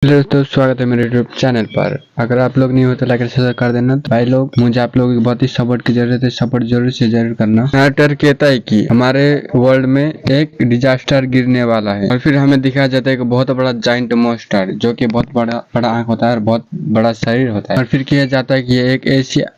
Hello दोस्तों, स्वागत है मेरे यूट्यूब चैनल पर। अगर आप लोग नहीं हो तो लाइक और शेयर कर देना। तो भाई लोग, मुझे आप लोगों की बहुत ही सपोर्ट की जरूरत है। सपोर्ट जरूर से जरूर करना। नाटर कहता है कि हमारे वर्ल्ड में एक डिजास्टर गिरने वाला है और फिर हमें दिखाया जाता है कि बहुत बड़ा जाइंट मॉन्स्टर जो कि बहुत बड़ा बड़ा आंख होता है और बहुत बड़ा शरीर होता है। और फिर किया जाता है कि ये एक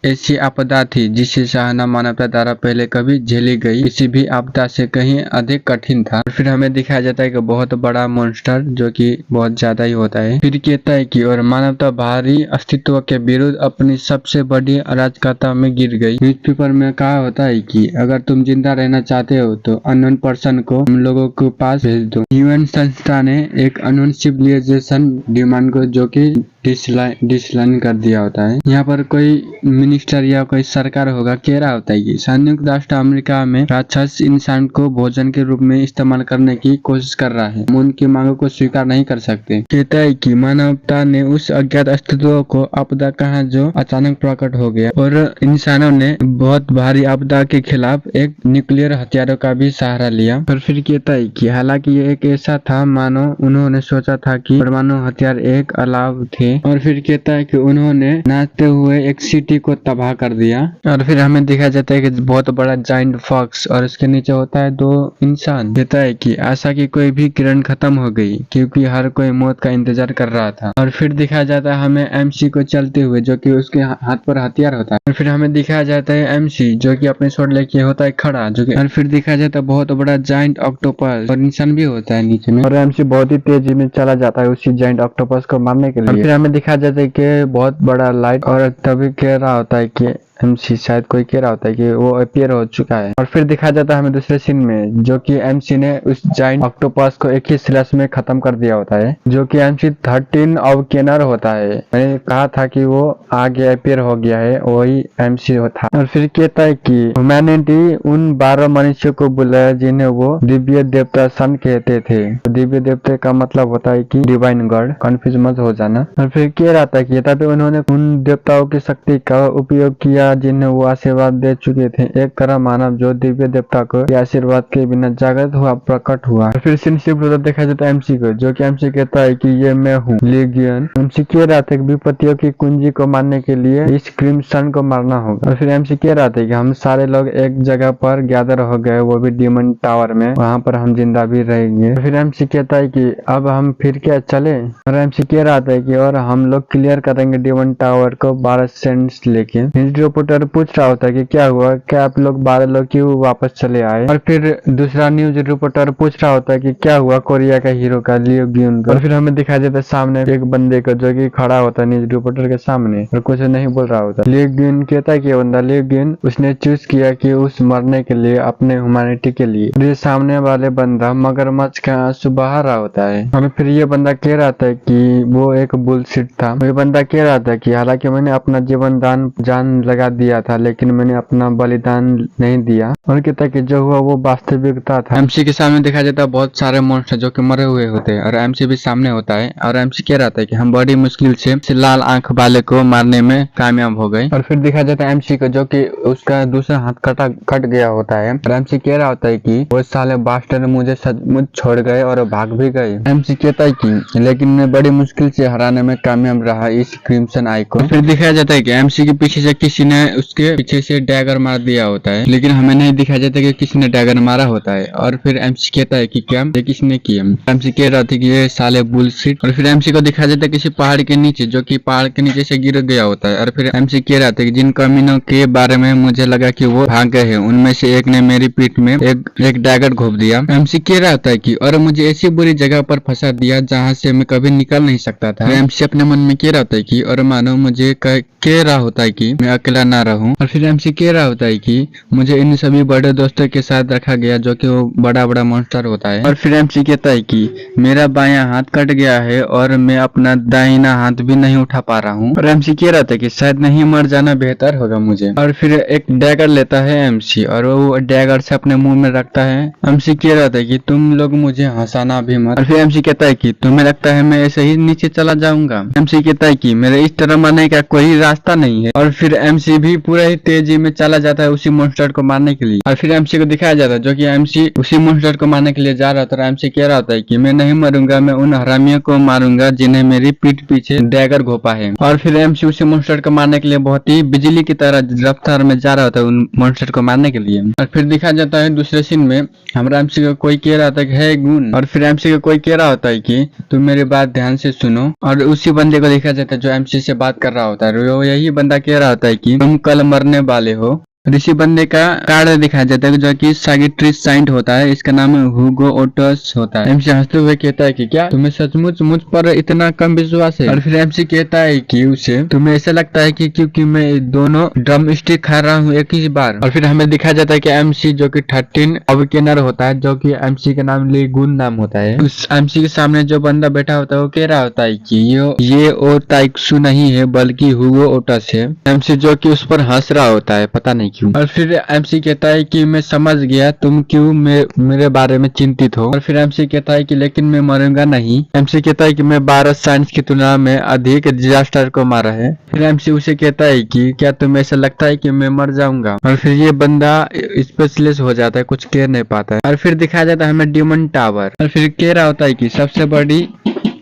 ऐसी आपदा थी जिससे सहना मानवता द्वारा पहले कभी झेली गई किसी भी आपदा से कहीं अधिक कठिन था। और फिर हमें दिखाया जाता है कि बहुत बड़ा मॉन्स्टर जो कि बहुत ज्यादा ही होता है। फिर कहता है कि और मानवता बाहरी अस्तित्व के विरुद्ध अपनी सबसे बड़ी अराजकता में गिर गई। न्यूज़पेपर में कहा होता है कि अगर तुम जिंदा रहना चाहते हो तो अननोन पर्सन को हम लोगों के पास भेज दो। यूएन संस्था ने एक अननोन सिविलाइजेशन डिमांड को जो कि डिसलाइन कर दिया होता है। यहाँ पर कोई मिनिस्टर या कोई सरकार होगा कह रहा होता है कि संयुक्त राष्ट्र अमेरिका में राक्षस इंसान को भोजन के रूप में इस्तेमाल करने की कोशिश कर रहा है। हम उनकी मांगों को स्वीकार नहीं कर सकते। कहता है कि मानवता ने उस अज्ञात अस्तित्व को आपदा कहा जो अचानक प्रकट हो गया और इंसानों ने बहुत भारी आपदा के खिलाफ एक न्यूक्लियर हथियारों का भी सहारा लिया। और फिर कहता है कि हालांकि ये एक ऐसा था मानो उन्होंने सोचा था कि परमाणु हथियार एक अलाव थे। और फिर कहता है कि उन्होंने नाचते हुए एक सिटी को तबाह कर दिया। और फिर हमें दिखाया जाता है कि बहुत बड़ा जाइंट फॉक्स और उसके नीचे होता है दो इंसान। कहता है कि आशा की कोई भी किरण खत्म हो गई क्योंकि हर कोई मौत का इंतजार कर रहा था। और फिर दिखाया जाता है हमें एमसी को चलते हुए जो कि उसके हाथ पर हथियार होता है। और फिर हमें दिखाया जाता है एमसी जो कि अपने स्वord लेके होता है खड़ा जो कि। और फिर दिखाया जाता है बहुत बड़ा जाइंट ऑक्टोपस और इंसान भी होता है नीचे में। और एमसी बहुत ही तेजी में चला जाता है उसी जाइंट ऑक्टोपस को मारने के लिए। और फिर हमें दिखाया जाता है कि बहुत बड़ा लाइट और तभी कह रहा होता है कि एमसी शायद कोई कह रहा होता है कि वो अपीयर हो चुका है। और फिर दिखाया जाता है हमें दूसरे सीन में जो कि एमसी ने उस जाइंट ऑक्टोपस को एक ही स्लैश में खत्म कर दिया होता है जो कि एमसी 13 अवकेनर होता है। मैंने कहा था कि वो आगे अपीयर हो गया है, वही एमसी था। और फिर कहता है कि ह्यूमैनिटी उन 12 मनुष्यों को बुलाया जिन्हें वो दिव्य देवता सन कहते थे। दिव्य देवता का मतलब होता है कि डिवाइन गॉड, कंफ्यूज मत हो जाना। और फिर कह रहा था कि तभी उन्होंने उन देवताओं की शक्ति का उपयोग किया जिन्हें वो आशीर्वाद दे चुके थे। एक तरह मानव जो दिव्य देवता को आशीर्वाद के बिना जागृत हुआ प्रकट हुआ। और फिर सिंसिप्ल देखा जाता है एमसी को जो कि एमसी कहता है कि ये मैं हूँ लीगियन। एमसी कह रहा था कि विपत्तियों की कुंजी को मारने के लिए इस क्रिम्सन को मारना होगा। और फिर एमसी कह रहा था कि हम सारे लोग एक जगह पर गैदर हो गए, वो भी डीमन टावर में, वहाँ पर हम जिंदा भी रहेंगे। फिर एमसी कहता है कि अब हम फिर क्या चले। और एमसी कह रहा था कि और हम लोग क्लियर करेंगे डीमन टावर को 12 सेंट्स लेके। रिपोर्टर पूछ रहा होता है कि क्या हुआ, क्या आप लोग 12 लोग क्यों वापस चले आए। और फिर दूसरा न्यूज रिपोर्टर पूछ रहा होता है कि क्या हुआ कोरिया का हीरो का लियो ग्यून का। और फिर हमें दिखाई देता है सामने एक बंदे को जो कि खड़ा होता है न्यूज रिपोर्टर के सामने और कुछ नहीं बोल रहा होता। लियो ग्यून कहता है कि बंदा लियो ग्यून उसने चूज किया कि उस मरने के लिए अपने ह्यूमैनिटी के लिए। और ये सामने वाले बंदा मगरमच्छ का आंसू बहा रहा होता है। हमें फिर ये बंदा कह रहा था कि वो एक बुलशिट था। ये बंदा कह रहा था कि हालांकि मैंने अपना जीवन जान लगा दिया था लेकिन मैंने अपना बलिदान नहीं दिया। और कहता है कि जो हुआ वो वास्तविकता था। एमसी के सामने देखा जाता है बहुत सारे मॉन्स्टर जो कि मरे हुए होते हैं और एमसी भी सामने होता है। और एमसी कह रहा था कि हम बड़ी मुश्किल से लाल आंख वाले को मारने में कामयाब हो गए। और फिर दिखा जाता है एमसी को जो कि उसका दूसरा हाथ कट गया होता है। और एमसी कह रहा होता है कि वो साले बास्टर मुझे सचमुच छोड़ गए और भाग भी गए। एमसी कहता है कि लेकिन मैं बड़ी मुश्किल से हराने में कामयाब रहा इस क्रिम्सन आई को। फिर दिखाया जाता है कि एमसी के पीछे से किसी ने उसके पीछे से डैगर मार दिया होता है, लेकिन हमें नहीं दिखाया जाता कि किसी ने डैगर मारा होता है। और फिर एमसी कहता है कि क्या ये किसने किया। एमसी कह रहा था कि ये साले बुलशिट। और फिर एमसी को दिखाया जाता है किसी पहाड़ के नीचे जो कि पहाड़ के नीचे से गिर गया होता है। और फिर एमसी कह रहा था कि जिन कमीनों के बारे में मुझे लगा कि वो भाग गए हैं उनमें से एक ने मेरी पीठ में एक डैगर घोंप दिया। एमसी कह रहा था कि और मुझे ऐसी बुरी जगह पर फंसा दिया जहाँ से मैं कभी निकल नहीं सकता था। एमसी अपने मन में कह रहा था कि और मानो मुझे कह रहा होता है कि मैं अकेला ना रहूं। और फिर एमसी कह रहा होता है कि मुझे इन सभी बड़े दोस्तों के साथ रखा गया जो कि वो बड़ा बड़ा मॉन्स्टर होता है। और फिर एमसी कहता है कि मेरा बायां हाथ कट गया है और मैं अपना दाहिना हाथ भी नहीं उठा पा रहा हूँ। और एमसी कह रहा था कि शायद नहीं मर जाना बेहतर होगा मुझे। और फिर एक डैगर लेता है एमसी और वो डैगर से अपने मुंह में रखता है। एमसी कह रहा था कि तुम लोग मुझे हंसाना भी मत। और फिर एमसी कहता है कि तुम्हें लगता है मैं ऐसे ही नीचे चला जाऊंगा। एमसी कहता है कि मेरे इस तरह मरने का कोई रास्ता नहीं है। और फिर एमसी एमसी भी पूरा ही तेजी में चला जाता है उसी मॉन्स्टर को मारने के लिए, और फिर एमसी को दिखाया जाता है जो कि एमसी उसी मॉन्स्टर को मारने के लिए जा रहा था। एमसी कह रहा होता है कि मैं नहीं मरूंगा, मैं उन हरामियों को मारूंगा जिन्हें मेरी पीठ पीछे डैगर घोपा है। और फिर एमसी उसी मॉन्स्टर को मारने के लिए बहुत ही बिजली की तरह रफ्तार में जा रहा होता है उन मॉन्स्टर को मारने के लिए। और फिर दिखाया जाता है दूसरे सीन में हमारा एमसी को कोई कह रहा था कि है गुण, और फिर एमसी को कोई कह रहा होता है कि तुम मेरी बात ध्यान से सुनो, और उसी बंदे को देखा जाता है जो एमसी से बात कर रहा होता है। वो यही बंदा कह रहा होता है कि तुम कल मरने वाले हो। इसी बंदे का कार्ड दिखाया जाता है जो कि साइकिट्रिस्ट साइंट होता है, इसका नाम हुगो ओटस होता है। एमसी हंसते हुए कहता है कि क्या तुम्हें सचमुच मुझ पर इतना कम विश्वास है? और फिर एमसी कहता है कि उसे तुम्हें ऐसा लगता है कि क्योंकि मैं दोनों ड्रम स्टिक खा रहा हूँ एक ही बार। और फिर हमें दिखाया जाता है कि एमसी जो कि 13 अवेकेनर होता है, जो कि एमसी के नाम लिए गुण नाम होता है, उस एमसी के सामने जो बंदा बैठा होता है वो कह रहा होता है कि ये ओ ताइक्सु नहीं है बल्कि हुगो ओटस है। एमसी जो कि उस पर हंस रहा होता है, पता नहीं क्यों। और फिर एमसी कहता है कि मैं समझ गया तुम क्यों मेरे बारे में चिंतित हो। और फिर एमसी कहता है कि लेकिन मैं मरूंगा नहीं। एमसी कहता है कि मैं 12 साइंस की तुलना में अधिक डिजास्टर को मारा है। फिर एमसी उसे कहता है कि क्या तुम्हें ऐसा लगता है कि मैं मर जाऊंगा? और फिर ये बंदा स्पेशलिस्ट हो जाता है, कुछ कह नहीं पाता है। और फिर दिखाया जाता है हमें डिमन टावर, और फिर कह रहा होता है कि सबसे बड़ी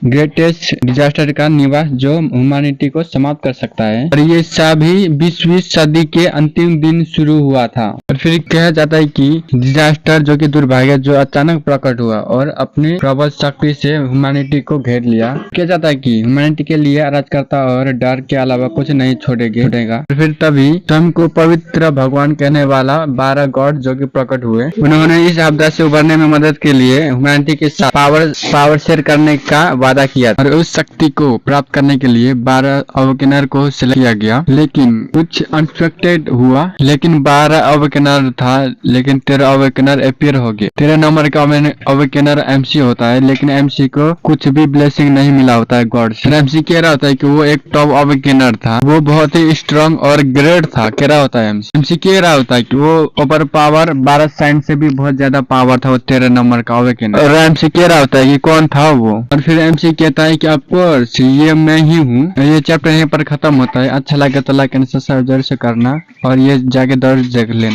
ग्रेटेस्ट डिजास्टर का निवास जो ह्यूमैनिटी को समाप्त कर सकता है, और ये सभी 20वीं सदी के अंतिम दिन शुरू हुआ था। और फिर कहा जाता है कि डिजास्टर जो कि दुर्भाग्य जो अचानक प्रकट हुआ और अपनी प्रबल शक्ति से ह्यूमैनिटी को घेर लिया। कहा जाता है कि ह्यूमैनिटी के लिए अराजकता और डर के अलावा कुछ नहीं छोड़ेगा। फिर तभी स्वयं को पवित्र भगवान कहने वाला 12 गॉड जो कि प्रकट हुए, उन्होंने इस आपदा से उबरने में मदद के लिए ह्यूमैनिटी के साथ पावर शेयर करने का वादा किया, और उस शक्ति को प्राप्त करने के लिए 12 अवेकेनर को सिलेक्ट किया गया। लेकिन कुछ अनएक्सपेक्टेड हुआ, लेकिन 12 अवेकेनर था लेकिन 13 अवेकेनर अपीयर हो गए। 13 नंबर का अवेकेनर एमसी होता है, लेकिन एमसी को कुछ भी ब्लेसिंग नहीं मिला होता है गॉड से। एमसी कह रहा होता है कि वो एक टॉप अवेकेनर था, वो बहुत ही स्ट्रांग और ग्रेट था, कह रहा होता है एमसी। एमसी कह रहा होता है कि वो ओवर पावर 12 साइंस से भी बहुत ज्यादा पावर था वो 13 नंबर का अवेकेनर। और एमसी कह रहा होता है कि कौन था वो, और फिर एमसी कहता है कि ऑफकोर्स ये मैं ही हूँ। ये चैप्टर यहीं पर खत्म होता है। अच्छा लगे तो लाइक एंड सब्सक्राइब जरूर से करना, और ये जाके दर्ज देख लेना।